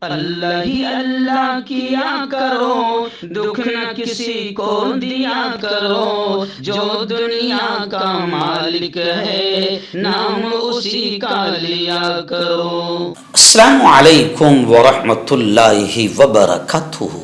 अल्लाह ही अल्लाह किया करो, दुख न किसी को दिया करो, जो दुनिया का मालिक है नाम उसी का लिया करो। अस्सलामु अलैकुम वरहमतुल्लाहि वबरकातुहू।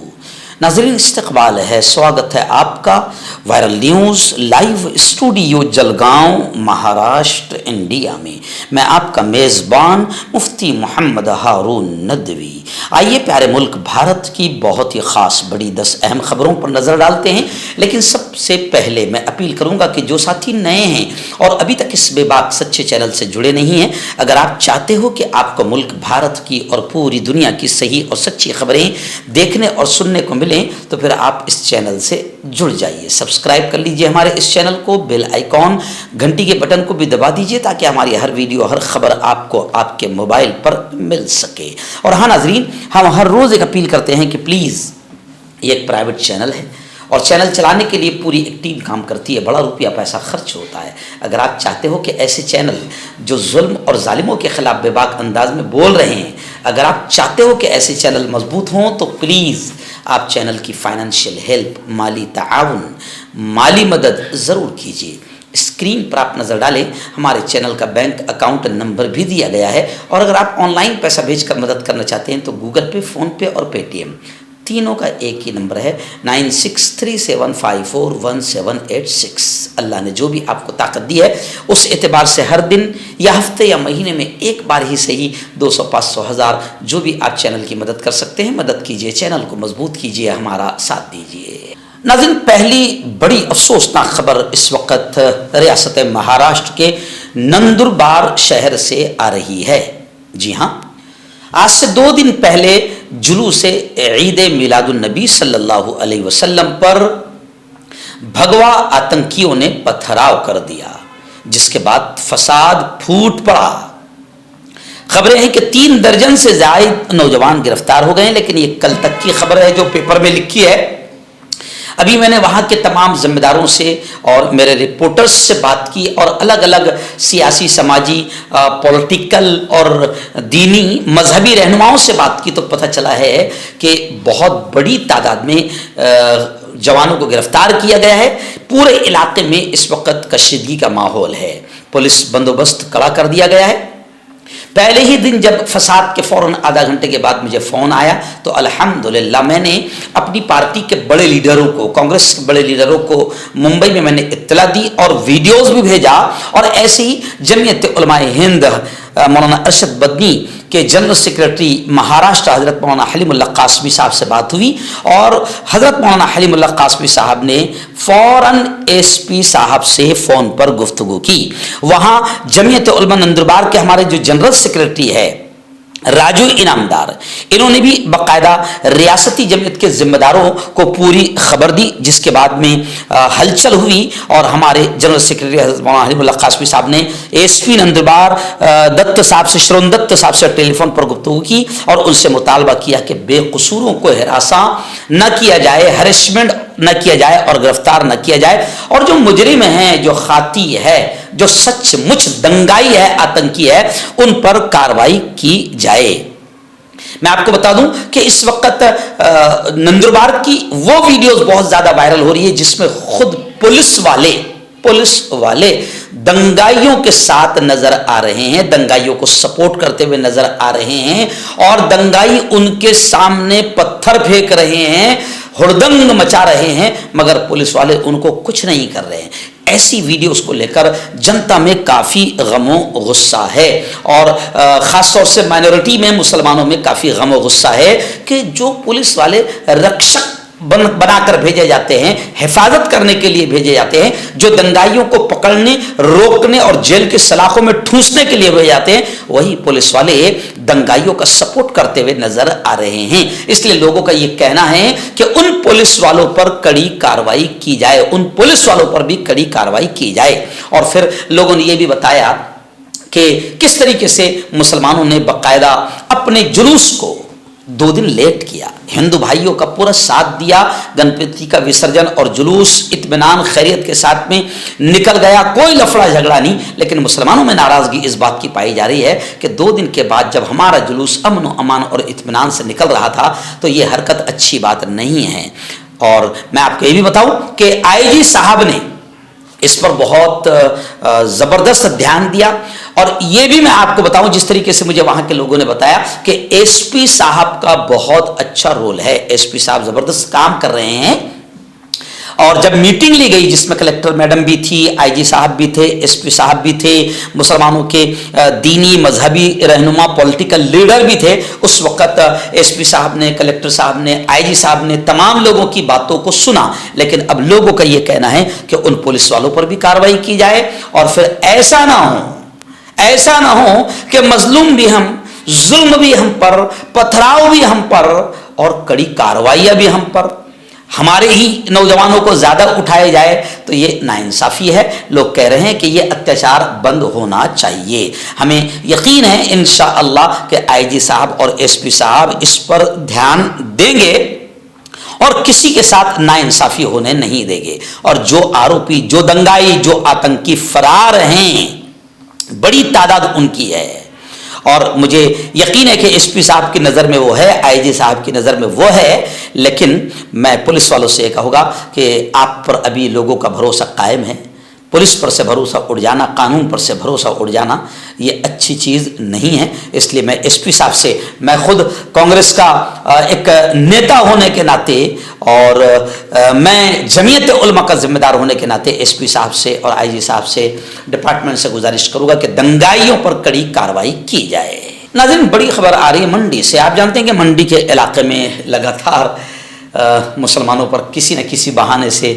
नाज़रीन, इस्तक़बाल है, स्वागत है आपका viral news live studio Jalgaon Maharashtra India में। मैं आपका मेज़बान मुफ्ती मोहम्मद हारून नदवी। आइए प्यारे मुल्क भारत की बहुत ही ख़ास बड़ी 10 अहम ख़बरों पर नज़र डालते हैं। लेकिन सबसे पहले मैं अपील करूँगा कि जो साथी नए हैं और अभी तक इस बेबाक सच्चे चैनल से जुड़े नहीं हैं, अगर आप चाहते हो कि आपको मुल्क भारत की और पूरी दुनिया की सही और सच्ची खबरें देखने और सुनने को मिलें, तो फिर आप इस चैनल से जुड़ जाइए। सब्सक्राइब कर लीजिए हमारे इस चैनल को, बेल आइकॉन घंटी के बटन को भी दबा दीजिए ताकि हमारी हर वीडियो हर खबर आपको आपके मोबाइल पर मिल सके। और हाँ नाजरीन, हम हर रोज़ एक अपील करते हैं कि प्लीज़, ये एक प्राइवेट चैनल है और चैनल चलाने के लिए पूरी एक टीम काम करती है, बड़ा रुपया पैसा खर्च होता है। अगर आप चाहते हो कि ऐसे चैनल जो जुल्म और जालिमों के ख़िलाफ़ बेबाक अंदाज में बोल रहे हैं, अगर आप चाहते हो कि ऐसे चैनल मजबूत हों, तो प्लीज़ आप चैनल की फाइनेंशियल हेल्प, माली ताउन, माली मदद ज़रूर कीजिए। स्क्रीन पर आप नज़र डालें, हमारे चैनल का बैंक अकाउंट नंबर भी दिया गया है। और अगर आप ऑनलाइन पैसा भेजकर मदद करना चाहते हैं तो गूगल पे, फ़ोनपे और पेटीएम तीनों का एक ही नंबर है 9637541786। अल्लाह ने जो भी आपको ताकत दी है उस एतबार से हर दिन या हफ्ते या महीने में एक बार ही सही 200, 500, 1000 जो भी आप चैनल की मदद कर सकते हैं, मदद कीजिए, चैनल को मजबूत कीजिए, हमारा साथ दीजिए। नाज़रीन, पहली बड़ी अफसोसनाक खबर इस वक्त रियासत महाराष्ट्र के नंदुरबार शहर से आ रही है। जी हाँ, आज से 2 दिन पहले जुलूस ईद मिलादुन्नबी सल्लल्लाहु अलैहि वसल्लम पर भगवा आतंकियों ने पथराव कर दिया, जिसके बाद फसाद फूट पड़ा। खबरें हैं कि 3 दर्जन से ज्यादा नौजवान गिरफ्तार हो गए हैं, लेकिन ये कल तक की खबर है जो पेपर में लिखी है। अभी मैंने वहाँ के तमाम जिम्मेदारों से और मेरे रिपोर्टर्स से बात की और अलग अलग सियासी, समाजी, पॉलिटिकल और दीनी मजहबी रहनुमाओं से बात की, तो पता चला है कि बहुत बड़ी तादाद में जवानों को गिरफ्तार किया गया है। पूरे इलाके में इस वक्त कशीदगी का माहौल है, पुलिस बंदोबस्त कड़ा कर दिया गया है। पहले ही दिन जब फसाद के फ़ौरन आधा घंटे के बाद मुझे फ़ोन आया तो अल्हम्दुलिल्लाह मैंने अपनी पार्टी के बड़े लीडरों को, कांग्रेस के बड़े लीडरों को मुंबई में मैंने इत्तला दी और वीडियोस भी भेजा। और ऐसे ही जमीयत उलमाए हिंद मौलाना अरशद बदनी के जनरल सेक्रेटरी महाराष्ट्र हज़रत मौलाना हलीमुल्लाह कासमी साहब से बात हुई और हज़रत मौलाना हलीमुल्लाह कासमी साहब ने फ़ौरन एसपी साहब से फ़ोन पर गुफ्तगू की। वहाँ जमीयत उलमा नंदुरबार के हमारे जो जनरल सेक्रेटरी है राजू इनामदार, इन्होंने भी बाकायदा रियासती जमीयत के जिम्मेदारों को पूरी खबर दी, जिसके बाद में हलचल हुई और हमारे जनरल सेक्रेटरी मौलाना हलीमुल्लाह कासमी साहब ने एसपी नंदुरबार दत्त साहब से, श्रवण दत्त साहब से टेलीफोन पर गुफ्तगू की और उनसे मुतालबा किया कि बेकसूरों को हिरासा न किया जाए, हरेसमेंट न किया जाए और गिरफ्तार न किया जाए, और जो मुजरिम हैं, जो खाती है, जो सचमुच दंगाई है, आतंकी है, उन पर कार्रवाई की जाए। मैं आपको बता दूं कि इस वक्त नंदुरबार की वो वीडियोस बहुत ज्यादा वायरल हो रही है जिसमें खुद पुलिस वाले दंगाइयों के साथ नजर आ रहे हैं, दंगाइयों को सपोर्ट करते हुए नजर आ रहे हैं और दंगाई उनके सामने पत्थर फेंक रहे हैं, हुड़दंग मचा रहे हैं, मगर पुलिस वाले उनको कुछ नहीं कर रहे हैं। ऐसी वीडियोस को लेकर जनता में काफ़ी गमो गुस्सा है और ख़ास तौर से माइनॉरिटी में, मुसलमानों में काफ़ी गमो गुस्सा है कि जो पुलिस वाले रक्षक बनाकर भेजे जाते हैं, हिफाजत करने के लिए भेजे जाते हैं, जो दंगाइयों को पकड़ने, रोकने और जेल के सलाखों में ठूंसने के लिए भेजे जाते हैं, वही पुलिस वाले दंगाइयों का सपोर्ट करते हुए नजर आ रहे हैं। इसलिए लोगों का यह कहना है कि उन पुलिस वालों पर कड़ी कार्रवाई की जाए, उन पुलिस वालों पर भी कड़ी कार्रवाई की जाए। और फिर लोगों ने यह भी बताया कि किस तरीके से मुसलमानों ने बाकायदा अपने जुलूस को 2 दिन लेट किया। हिंदू भाइयों का पूरा साथ दिया, गणपति का विसर्जन और जुलूस इत्मीनान खैरियत के साथ में निकल गया, कोई लफड़ा झगड़ा नहीं। लेकिन मुसलमानों में नाराज़गी इस बात की पाई जा रही है कि 2 दिन के बाद जब हमारा जुलूस अमन व अमान और इत्मीनान से निकल रहा था तो ये हरकत अच्छी बात नहीं है। और मैं आपको ये भी बताऊं कि आईजी साहब ने इस पर बहुत ज़बरदस्त ध्यान दिया। और ये भी मैं आपको बताऊं, जिस तरीके से मुझे वहां के लोगों ने बताया कि एसपी साहब का बहुत अच्छा रोल है, एसपी साहब ज़बरदस्त काम कर रहे हैं। और जब मीटिंग ली गई जिसमें कलेक्टर मैडम भी थी, आईजी साहब भी थे, एसपी साहब भी थे, मुसलमानों के दीनी मजहबी रहनुमा पॉलिटिकल लीडर भी थे, उस वक्त एसपी साहब ने, कलेक्टर साहब ने, आईजी साहब ने तमाम लोगों की बातों को सुना। लेकिन अब लोगों का ये कहना है कि उन पुलिस वालों पर भी कार्रवाई की जाए और फिर ऐसा ना हो कि मजलूम भी हम, जुल्म भी हम पर, पथराव भी हम पर और कड़ी कार्रवाइयां भी हम पर, हमारे ही नौजवानों को ज़्यादा उठाए जाए, तो ये नाइंसाफ़ी है। लोग कह रहे हैं कि ये अत्याचार बंद होना चाहिए। हमें यकीन है इंशाअल्लाह कि आईजी साहब और एसपी साहब इस पर ध्यान देंगे और किसी के साथ नाइंसाफ़ी होने नहीं देंगे। और जो आरोपी, जो दंगाई, जो आतंकी फरार हैं, बड़ी तादाद उनकी है और मुझे यकीन है कि एसपी साहब की नज़र में वो है, आईजी साहब की नज़र में वो है। लेकिन मैं पुलिस वालों से कहूँगा कि आप पर अभी लोगों का भरोसा कायम है। पुलिस पर से भरोसा उड़ जाना, कानून पर से भरोसा उड़ जाना, ये अच्छी चीज़ नहीं है। इसलिए मैं एसपी साहब से, मैं खुद कांग्रेस का एक नेता होने के नाते और मैं जमीयत उलमा का जिम्मेदार होने के नाते एसपी साहब से और आईजी साहब से, डिपार्टमेंट से गुजारिश करूँगा कि दंगाइयों पर कड़ी कार्रवाई की जाए। नाज़रीन, बड़ी खबर आ रही है मंडी से। आप जानते हैं कि मंडी के इलाके में लगातार मुसलमानों पर किसी न किसी बहाने से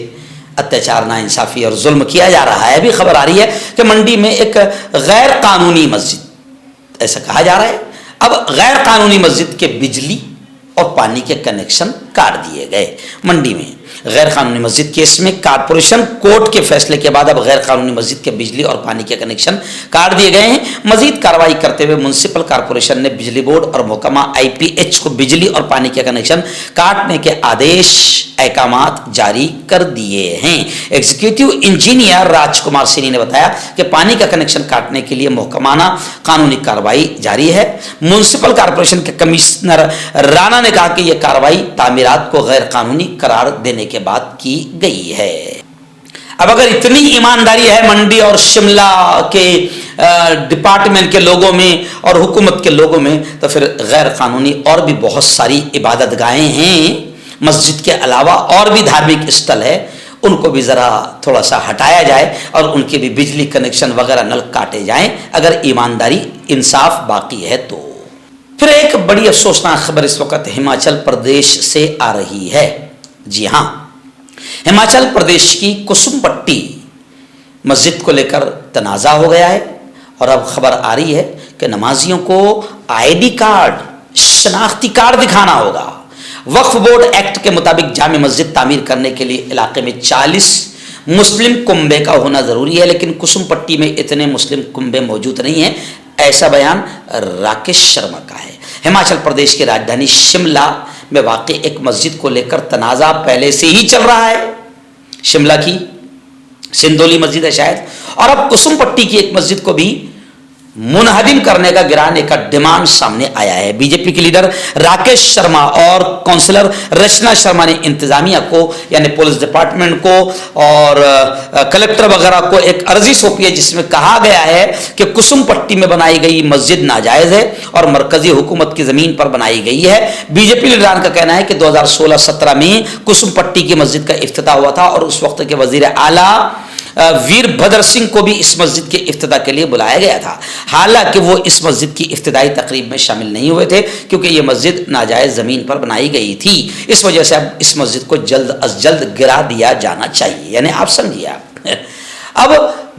अत्याचार, नाइंसाफ़ी और जुल्म किया जा रहा है। अभी खबर आ रही है कि मंडी में एक गैर कानूनी मस्जिद, ऐसा कहा जा रहा है, अब गैर कानूनी मस्जिद के बिजली और पानी के कनेक्शन काट दिए गए। मंडी में गैर कानूनी मस्जिद केस में कारपोरेशन कोर्ट के फैसले के बाद अब गैर कानूनी मस्जिद के बिजली और पानी के कनेक्शन काट दिए गए हैं। मजीद कार्रवाई करते हुए म्युनिसिपल कारपोरेशन ने बिजली बोर्ड और महकमा IPH को बिजली और पानी के कनेक्शन काटने के आदेश अहकामात जारी कर दिए हैं। एग्जीक्यूटिव इंजीनियर राजकुमार सिनी ने बताया कि पानी का कनेक्शन काटने के लिए महकमाना कानूनी कार्रवाई जारी है। म्युनिसिपल कारपोरेशन के कमिश्नर राणा ने कहा कि यह कार्रवाई तामीरात को गैर कानूनी करार देने के बाद की गई है। अब अगर इतनी ईमानदारी है मंडी और शिमला के डिपार्टमेंट के लोगों में और हुकूमत के लोगों में, तो फिर गैर कानूनी और भी बहुत सारी इबादत गाहें हैं मस्जिद के अलावा, और भी धार्मिक स्थल है, उनको भी ज़रा थोड़ा सा हटाया जाए और उनके भी बिजली कनेक्शन वगैरह नल काटे जाएं, अगर ईमानदारी इंसाफ बाकी है तो। फिर एक बड़ी अफसोसनाक खबर इस वक्त हिमाचल प्रदेश से आ रही है। जी हाँ, हिमाचल प्रदेश की कुसुमपट्टी मस्जिद को लेकर तनाज़ा हो गया है और अब खबर आ रही है कि नमाजियों को ID कार्ड, शनाख्ती कार्ड दिखाना होगा। वक्फ बोर्ड एक्ट के मुताबिक जामे मस्जिद तामीर करने के लिए इलाके में 40 मुस्लिम कुंबे का होना ज़रूरी है, लेकिन कुसुमपट्टी में इतने मुस्लिम कुंबे मौजूद नहीं हैं। ऐसा बयान राकेश शर्मा का है। हिमाचल प्रदेश की राजधानी शिमला में वाक़ एक मस्जिद को लेकर तनाज़ा पहले से ही चल रहा है। शिमला की सिंदोली मस्जिद है शायद, और अब कुसुमपट्टी की एक मस्जिद को भी मुनहदिम करने का, गिराने का डिमांड सामने आया है। बीजेपी के लीडर राकेश शर्मा और काउंसलर रचना शर्मा ने इंतजामिया को, यानी पुलिस डिपार्टमेंट को और कलेक्टर वगैरह को एक अर्जी सौंपी है जिसमें कहा गया है कि कुसुमपट्टी में बनाई गई मस्जिद नाजायज़ है और मरकजी हुकूमत की ज़मीन पर बनाई गई है। बीजेपी लीडरान का कहना है कि 2016-17 में कुसुमपट्टी की मस्जिद का इफ्तिताह हुआ था और उस वक्त के वजीर आला वीरभद्र सिंह को भी इस मस्जिद के इफ्तिताह के लिए बुलाया गया था। हालांकि वो इस मस्जिद की इफ्तिदाई तकरीब में शामिल नहीं हुए थे क्योंकि ये मस्जिद नाजायज़ ज़मीन पर बनाई गई थी। इस वजह से अब इस मस्जिद को जल्द अज जल्द गिरा दिया जाना चाहिए, यानी आप समझिए। अब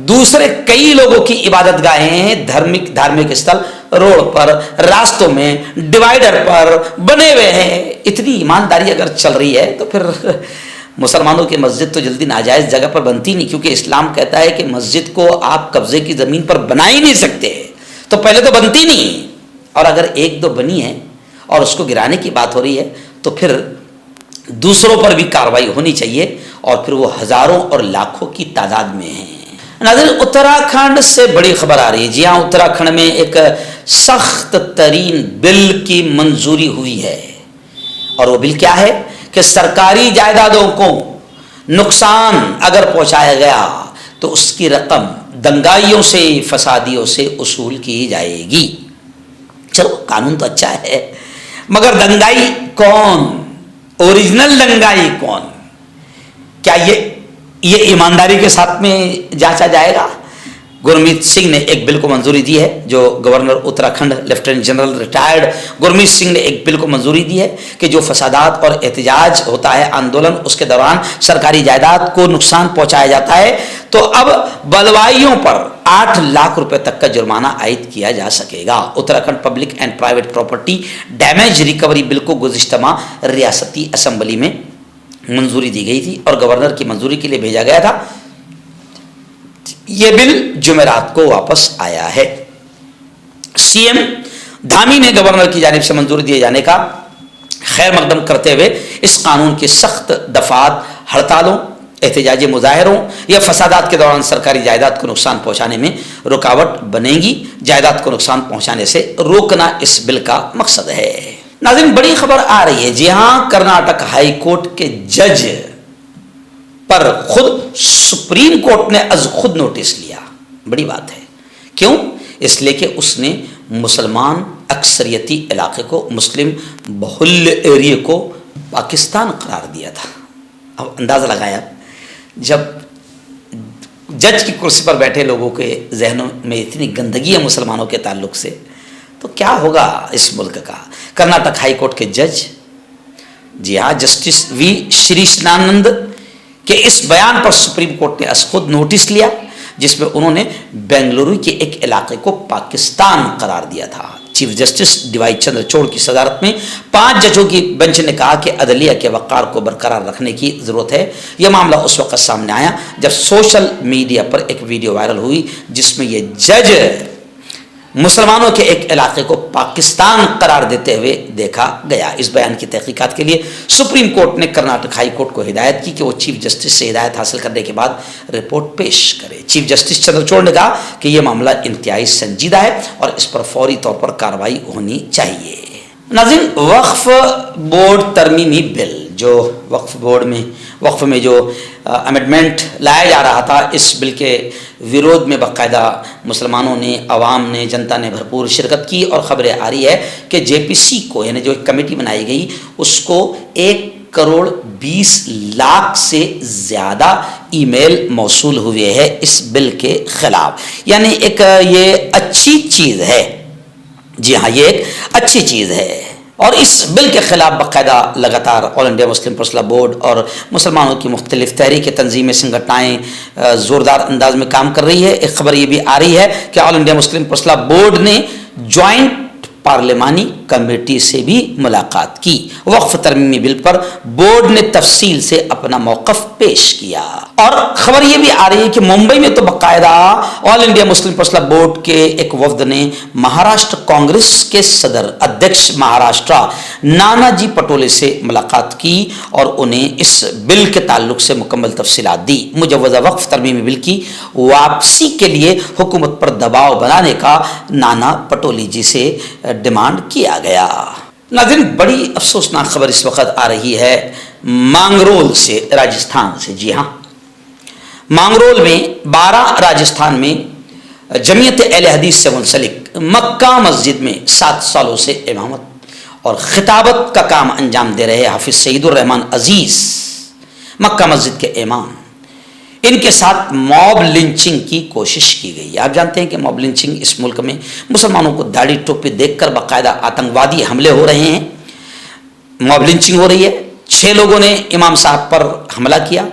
दूसरे कई लोगों की इबादत गाहें, धार्मिक स्थल रोड पर, रास्तों में, डिवाइडर पर बने हुए हैं। इतनी ईमानदारी अगर चल रही है तो फिर मुसलमानों की मस्जिद तो जल्दी नाजायज़ जगह पर बनती नहीं, क्योंकि इस्लाम कहता है कि मस्जिद को आप कब्जे की ज़मीन पर बना ही नहीं सकते, तो पहले तो बनती नहीं। और अगर एक दो बनी है और उसको गिराने की बात हो रही है, तो फिर दूसरों पर भी कार्रवाई होनी चाहिए, और फिर वो हजारों और लाखों की तादाद में है। नाज़रीन, उत्तराखंड से बड़ी खबर आ रही है। जी हाँ, उत्तराखंड में एक सख्त तरीन बिल की मंजूरी हुई है, और वो बिल क्या है कि सरकारी जायदादों को नुकसान अगर पहुंचाया गया तो उसकी रकम दंगाइयों से, फसादियों से उसूल की जाएगी। चलो, कानून तो अच्छा है, मगर दंगाई कौन, ओरिजिनल दंगाई कौन? क्या ये ईमानदारी के साथ में जांचा जाएगा? गुरमीत सिंह ने एक बिल को मंजूरी दी है, जो governor Uttarakhand lieutenant general retired Gurmeet Singh ने एक बिल को मंजूरी दी है कि जो फसादात और एहतजाज होता है, आंदोलन, उसके दौरान सरकारी जायदाद को नुकसान पहुंचाया जाता है, तो अब बलवाइयों पर 8 लाख रुपए तक का जुर्माना आयद किया जा सकेगा। Uttarakhand public and private property damage recovery bill को गुज़िश्ता माह रियासती असम्बली में मंजूरी दी गई थी और गवर्नर की मंजूरी के लिए भेजा गया था। यह बिल जुमेरात को वापस आया है। सीएम धामी ने गवर्नर की जानिब से मंजूरी दिए जाने का खैर मकदम करते हुए इस कानून की सख्त दफात हड़तालों, एहतजाजी मुजाहरों या फसादात के दौरान सरकारी जायदाद को नुकसान पहुंचाने में रुकावट बनेगी। जायदाद को नुकसान पहुंचाने से रोकना इस बिल का मकसद है। नाज़रीन, बड़ी खबर आ रही है। जी हाँ, कर्नाटक हाई कोर्ट के जज पर खुद सुप्रीम कोर्ट ने आज खुद नोटिस लिया। बड़ी बात है। क्यों? इसलिए कि उसने मुसलमान अक्सरियती इलाके को, मुस्लिम बहुल्य एरिया को पाकिस्तान करार दिया था। अब अंदाज़ा लगाया, जब जज की कुर्सी पर बैठे लोगों के जहनों में इतनी गंदगी है मुसलमानों के ताल्लुक से, तो क्या होगा इस मुल्क का। कर्नाटक हाई कोर्ट के जज, जी हाँ, जस्टिस वी श्रीशनानंद के इस बयान पर सुप्रीम कोर्ट ने खुद नोटिस लिया, जिसमें उन्होंने बेंगलुरु के एक इलाके को पाकिस्तान करार दिया था। चीफ जस्टिस डीवाई चंद्रचूड़ की सदारत में 5 जजों की बेंच ने कहा कि अदलिया के वक़ार को बरकरार रखने की ज़रूरत है। यह मामला उस वक्त सामने आया जब सोशल मीडिया पर एक वीडियो वायरल हुई, जिसमें यह जज मुसलमानों के एक इलाके को पाकिस्तान करार देते हुए देखा गया। इस बयान की तहकीकात के लिए सुप्रीम कोर्ट ने कर्नाटक हाई कोर्ट को हिदायत की कि वो चीफ जस्टिस से हिदायत हासिल करने के बाद रिपोर्ट पेश करे। चीफ जस्टिस चंद्रचूड़ ने कहा कि यह मामला इंतहाई संजीदा है और इस पर फौरी तौर पर कार्रवाई होनी चाहिए। नाज़रीन, वक्फ बोर्ड तरमीमी बिल, जो वक्फ में जो अमेंडमेंट लाया जा रहा था, इस बिल के विरोध में बाकायदा मुसलमानों ने, अवाम ने, जनता ने भरपूर शिरकत की और खबरें आ रही है कि जेपीसी को, यानी जो एक कमेटी बनाई गई, उसको 1,20,00,000 से ज़्यादा ईमेल मौसूल हुए हैं इस बिल के खिलाफ। यानी एक ये अच्छी चीज़ है। जी हाँ, ये एक अच्छी चीज़ है। और इस बिल के खिलाफ बाकायदा लगातार all India Muslim personal board और मुसलमानों की मुख्तलिफ तहरीक तंजीमें, संगठनाएँ ज़ोरदार अंदाज में काम कर रही है। एक खबर ये भी आ रही है कि all India Muslim personal board ने जॉइंट पार्लिमानी कमेटी से भी मुलाकात की। वक्फ तरमीमी बिल पर बोर्ड ने तफसील से अपना मौक़िफ़ पेश किया। और खबर यह भी आ रही है कि मुंबई में तो बाकायदा all India Muslim personal board के एक वफ्द ने महाराष्ट्र कांग्रेस के सदर अध्यक्ष महाराष्ट्र नानाजी पटोले से मुलाकात की और उन्हें इस बिल के ताल्लुक से मुकम्मल तफसीलात दी। मुजव्वज़ा वक्फ तरमीमी बिल की वापसी के लिए हुकूमत पर दबाव बनाने का नाना पटोले जी से डिमांड किया गया। नाज़रीन, बड़ी अफसोसनाक खबर इस वक्त आ रही है मांगरोल से, राजस्थान से। जी हाँ, मांगरोल में 12 राजस्थान में जमीयत अहले हदीस से मुंसलिक मक्का मस्जिद में 7 सालों से इमामत और खिताबत का काम अंजाम दे रहे हाफिज सईदुर रहमान अजीज़ मक्का मस्जिद के इमाम, इनके साथ मॉब लिंचिंग की कोशिश की गई। आप जानते हैं कि मॉब लिंचिंग इस मुल्क में मुसलमानों को दाढ़ी टोपी देखकर बाकायदा आतंकवादी हमले हो रहे हैं। मॉब लिंचिंग हो रही है। 6 लोगों ने इमाम साहब पर हमला किया,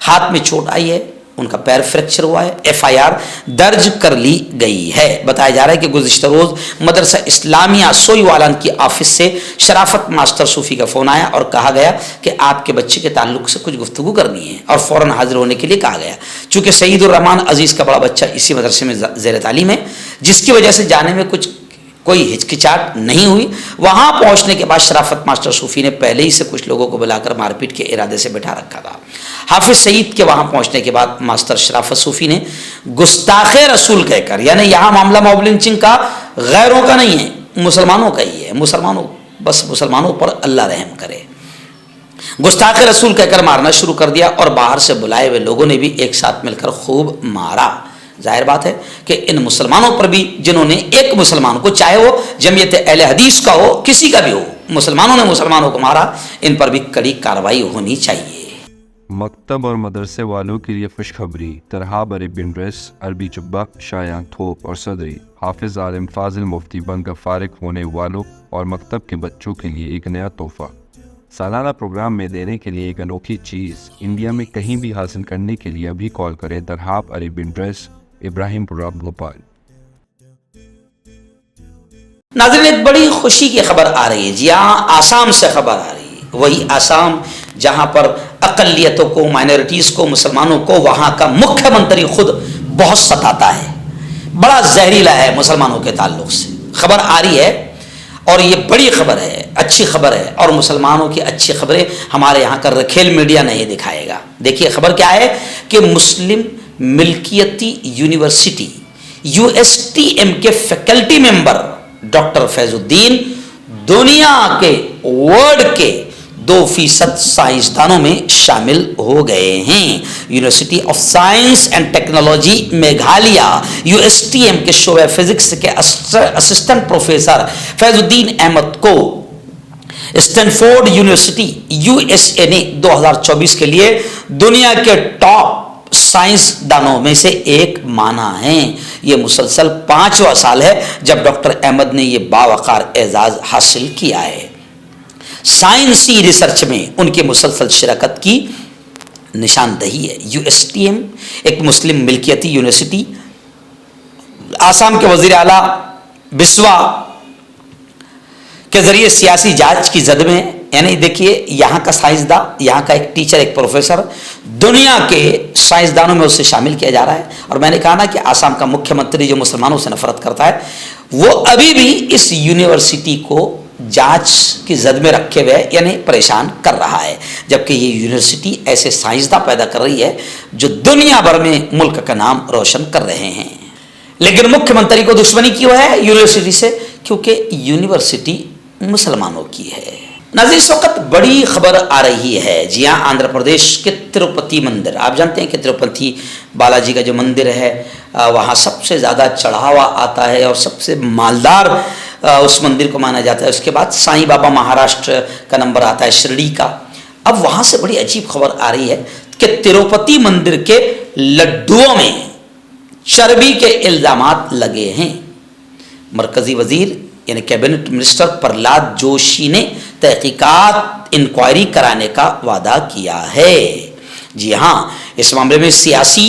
हाथ में चोट आई है, उनका पैर फ्रैक्चर हुआ है। FIR दर्ज कर ली गई है। बताया जा रहा है कि गुज़िश्ता रोज़ मदरसा इस्लामिया सोईवालान की ऑफिस से शराफत मास्टर सूफ़ी का फ़ोन आया और कहा गया कि आपके बच्चे के ताल्लुक से कुछ गुफ्तगू करनी है और फ़ौरन हाजिर होने के लिए कहा गया। चूँकि सईदुर रहमान अजीज़ का बड़ा बच्चा इसी मदरसे में ज़ेर तालीम है, जिसकी वजह से जाने में कोई हिचकिचाहट नहीं हुई। वहां पहुंचने के बाद शराफत मास्टर सूफी ने पहले ही से कुछ लोगों को बुलाकर मारपीट के इरादे से बैठा रखा था। हाफिज सईद के वहां पहुंचने के बाद मास्टर शराफत सूफी ने गुस्ताखे रसूल कहकर, यानी यहां मामला मॉब लिंचिंग का गैरों का नहीं है, मुसलमानों का ही है, मुसलमानों पर अल्लाह रहम करे, गुस्ताखे रसूल कहकर मारना शुरू कर दिया और बाहर से बुलाए हुए लोगों ने भी एक साथ मिलकर खूब मारा। जाहिर बात है कि इन मुसलमानों पर भी, जिन्होंने एक मुसलमान को, चाहे वो जमीयत अहले हदीस का हो, किसी का भी हो, मुसलमानों ने मुसलमानों को मारा, इन पर भी कड़ी कार्रवाई होनी चाहिए। मकतब और मदरसे वालों के लिए खुशखबरी। तरहाब अरब बिन रस, अरबी जुब्बा, शायान थोप और सदरी हाफिज आलिम फाजिल मुफ्ती बनकर फारिग होने वालों और मकतब के बच्चों के लिए एक नया तोहफा। सालाना प्रोग्राम में देने के लिए एक अनोखी चीज़ इंडिया में कहीं भी हासिल करने के लिए अभी कॉल करें। तरहाब अरब बिन रस, इब्राहिमपुरा, भोपाल। नाज़रीन, एक बड़ी खुशी की खबर आ रही है जी हाँ, आसाम से खबर आ रही है। वही आसाम जहां पर अकलियतों को, माइनॉरिटीज़ को, मुसलमानों को वहां का मुख्यमंत्री खुद बहुत सताता है, बड़ा जहरीला है मुसलमानों के ताल्लुक से। खबर आ रही है और ये बड़ी खबर है, अच्छी खबर है, और मुसलमानों की अच्छी खबरें हमारे यहाँ का रखेल मीडिया नहीं दिखाएगा। देखिए खबर क्या है कि मुस्लिम मिल्कियती यूनिवर्सिटी USTM के फैकल्टी मेंबर डॉक्टर फैजुद्दीन दुनिया के वर्ल्ड के 2% साइंसदानों में शामिल हो गए हैं। University of science and technology Meghalaya USTM के शोबे फिजिक्स के असिस्टेंट प्रोफेसर फैजुद्दीन अहमद को स्टैनफोर्ड यूनिवर्सिटी USA ने 2024 के लिए दुनिया के टॉप साइंसदानों में से एक माना है। यह मुसलसल 5वां साल है जब डॉक्टर अहमद ने यह बावकार एजाज हासिल किया है। साइंसी रिसर्च में उनकी मुसलसल शिरकत की निशानदही है। USTM एक मुस्लिम मिल्कियती यूनिवर्सिटी आसाम के वजीर आला बिस्वा के जरिए सियासी जांच की जद में, यानी देखिए यहाँ का साइंसदान, यहाँ का एक टीचर, एक प्रोफेसर, दुनिया के साइंसदानों में उसे शामिल किया जा रहा है। और मैंने कहा ना कि आसाम का मुख्यमंत्री जो मुसलमानों से नफरत करता है, वो अभी भी इस यूनिवर्सिटी को जांच की जद में रखे हुए, यानी परेशान कर रहा है, जबकि ये यूनिवर्सिटी ऐसे साइंसदान पैदा कर रही है जो दुनिया भर में मुल्क का नाम रोशन कर रहे हैं। लेकिन मुख्यमंत्री को दुश्मनी क्यों है यूनिवर्सिटी से? क्योंकि यूनिवर्सिटी मुसलमानों की है। नाज़रीन, इस वक्त बड़ी खबर आ रही है। जी हाँ, आंध्र प्रदेश के तिरुपति मंदिर, आप जानते हैं कि तिरुपति बालाजी का जो मंदिर है वहाँ सबसे ज़्यादा चढ़ावा आता है और सबसे मालदार उस मंदिर को माना जाता है। उसके बाद साईं बाबा महाराष्ट्र का नंबर आता है, शिरडी का। अब वहाँ से बड़ी अजीब खबर आ रही है कि तिरुपति मंदिर के लड्डुओं में चर्बी के इल्ज़ामात लगे हैं। मरकजी वजीर यानी कैबिनेट मिनिस्टर प्रहलाद जोशी ने तहकीकात, इंक्वायरी कराने का वादा किया है। जी हाँ, इस मामले में सियासी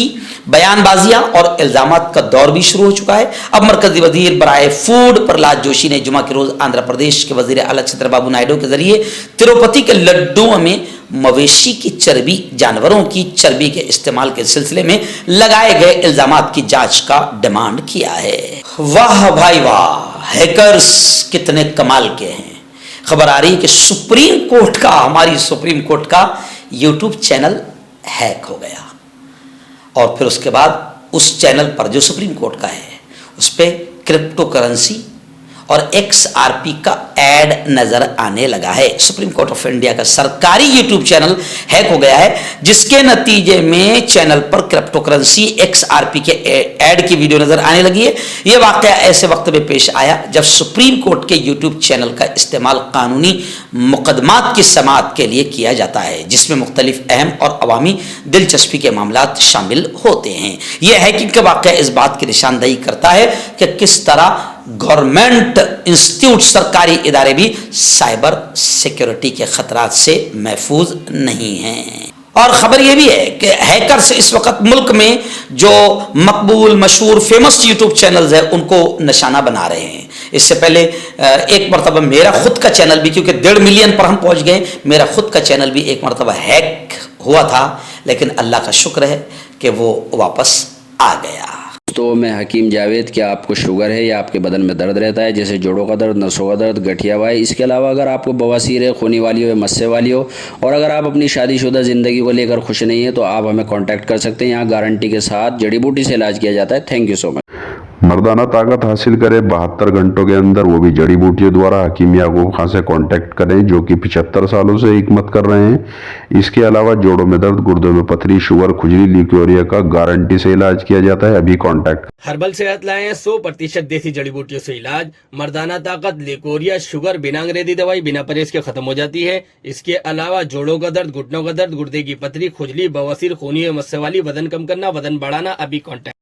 बयानबाजियां और इल्जामात का दौर भी शुरू हो चुका है। अब मरकजी वजीर बराए फूड प्रहलाद जोशी ने जुमा के रोज आंध्र प्रदेश के वजीर आला चंद्रबाबू नायडू के जरिए तिरुपति के लड्डुओं में मवेशी की चर्बी, जानवरों की चर्बी के इस्तेमाल के सिलसिले में लगाए गए इल्जामात की जांच का डिमांड किया है। वाह भाई वाह, हैकर्स कितने कमाल के हैं। खबर आ रही है कि सुप्रीम कोर्ट का, हमारी सुप्रीम कोर्ट का यूट्यूब चैनल हैक हो गया और फिर उसके बाद उस चैनल पर जो सुप्रीम कोर्ट का है उस पर क्रिप्टो करेंसी और XRP का ऐड नजर आने लगा है। सुप्रीम कोर्ट ऑफ इंडिया का सरकारी यूट्यूब चैनल हैक हो गया है, जिसके नतीजे में चैनल पर क्रिप्टो करेंसी XRP के ऐड की वीडियो नजर आने लगी है। यह वाकया ऐसे वक्त में पेश आया जब सुप्रीम कोर्ट के यूट्यूब चैनल का इस्तेमाल कानूनी मुकदमात की समाअत के लिए किया जाता है, जिसमें मुख्तलिफ अहम और अवामी दिलचस्पी के मामलात शामिल होते हैं। यह हैकिंग का वाकया इस बात की निशानदही करता है कि किस तरह गवर्नमेंट इंस्टीट्यूट, सरकारी इदारे भी साइबर सिक्योरिटी के खतरात से महफूज नहीं हैं। और खबर यह भी है कि हैकर्स इस वक्त मुल्क में जो मकबूल, मशहूर, फेमस यूट्यूब चैनल्स हैं उनको निशाना बना रहे हैं। इससे पहले एक मरतबा मेरा खुद का चैनल भी, क्योंकि 1.5 मिलियन पर हम पहुंच गए, मेरा खुद का चैनल भी एक मरतबा हैक हुआ था, लेकिन अल्लाह का शुक्र है कि वो वापस आ गया। दोस्तों, मैं हकीम जावेद। क्या आपको शुगर है या आपके बदन में दर्द रहता है, जैसे जोड़ों का दर्द, नसों का दर्द, गठिया वाई? इसके अलावा अगर आपको बवासीर है, खूनी वाली हो या मस्से वाली हो, और अगर आप अपनी शादीशुदा ज़िंदगी को लेकर खुश नहीं है, तो आप हमें कॉन्टैक्ट कर सकते हैं। यहाँ गारंटी के साथ जड़ी बूटी से इलाज किया जाता है। Thank you so much. मर्दाना ताकत हासिल करें 72 घंटों के अंदर, वो भी जड़ी बूटियों द्वारा। हकीम याकूब खान से कांटेक्ट करें, जो कि 75 सालों से हिकमत कर रहे हैं। इसके अलावा जोड़ों में दर्द, गुर्दों में पथरी, शुगर, खुजली, ल्यूकेरिया का गारंटी से इलाज किया जाता है। अभी कांटेक्ट। हर्बल सेहत लाए हैं 100% देसी जड़ी बूटियों से इलाज। मर्दाना ताकत, लिकोरिया, शुगर बिना अंग्रेजी दवाई, बिना परहेज के खत्म हो जाती है। इसके अलावा जोड़ों का दर्द, घुटनों का दर्द, गुर्दे की पथरी, खुजली, बवासीर, खूनी मस्से वाली, वजन कम करना, वजन बढ़ाना। अभी कांटेक्ट।